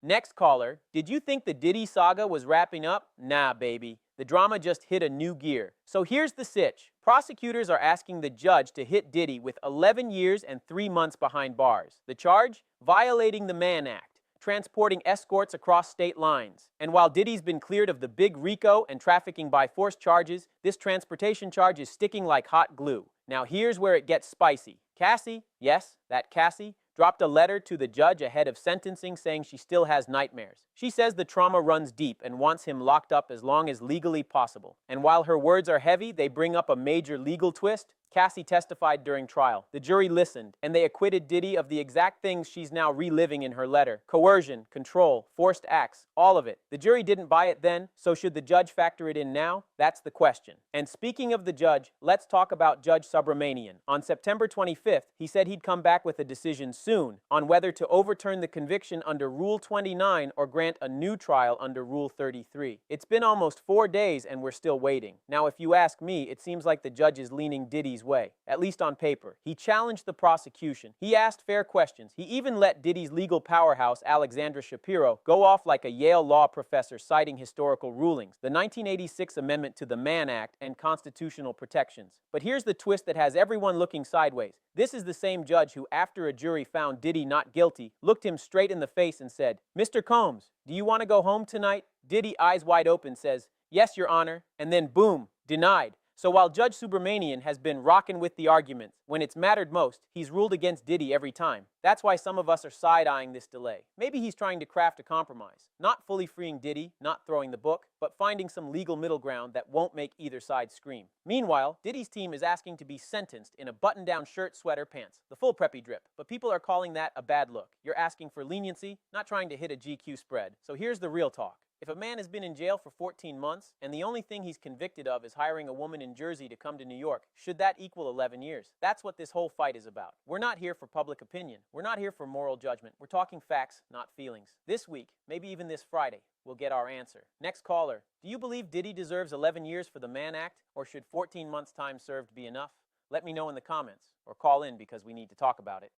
Next caller, did you think the Diddy saga was wrapping up? Nah, baby. The drama just hit a new gear. So here's the sitch. Prosecutors are asking the judge to hit Diddy with 11 years and 3 months behind bars. The charge? Violating the Mann Act, transporting escorts across state lines. And while Diddy's been cleared of the big RICO and trafficking by force charges, this transportation charge is sticking like hot glue. Now here's where it gets spicy. Cassie, yes, that Cassie, dropped a letter to the judge ahead of sentencing saying she still has nightmares. She says the trauma runs deep and wants him locked up as long as legally possible. And while her words are heavy, they bring up a major legal twist. Cassie testified during trial. The jury listened, and they acquitted Diddy of the exact things she's now reliving in her letter. Coercion, control, forced acts, all of it. The jury didn't buy it then, so should the judge factor it in now? That's the question. And speaking of the judge, let's talk about Judge Subramanian. On September 25th, he said he'd come back with a decision soon on whether to overturn the conviction under Rule 29 or grant a new trial under Rule 33. It's been almost 4 days and we're still waiting. Now, if you ask me, it seems like the judge is leaning Diddy's way, at least on paper. He challenged the prosecution. He asked fair questions. He even let Diddy's legal powerhouse, Alexandra Shapiro, go off like a Yale law professor citing historical rulings, the 1986 amendment to the Mann Act, and constitutional protections. But here's the twist that has everyone looking sideways. This is the same judge who, after a jury found Diddy not guilty, looked him straight in the face and said, "Mr. Combs, do you want to go home tonight?" Diddy, eyes wide open, says, "Yes, Your Honor," and then boom, denied. So while Judge Subramanian has been rocking with the arguments, when it's mattered most, he's ruled against Diddy every time. That's why some of us are side-eyeing this delay. Maybe he's trying to craft a compromise. Not fully freeing Diddy, not throwing the book, but finding some legal middle ground that won't make either side scream. Meanwhile, Diddy's team is asking to be sentenced in a button-down shirt, sweater, pants. The full preppy drip. But people are calling that a bad look. You're asking for leniency, not trying to hit a GQ spread. So here's the real talk. If a man has been in jail for 14 months, and the only thing he's convicted of is hiring a woman in Jersey to come to New York, should that equal 11 years? That's what this whole fight is about. We're not here for public opinion. We're not here for moral judgment. We're talking facts, not feelings. This week, maybe even this Friday, we'll get our answer. Next caller, do you believe Diddy deserves 11 years for the Mann Act, or should 14 months time served be enough? Let me know in the comments, or call in because we need to talk about it.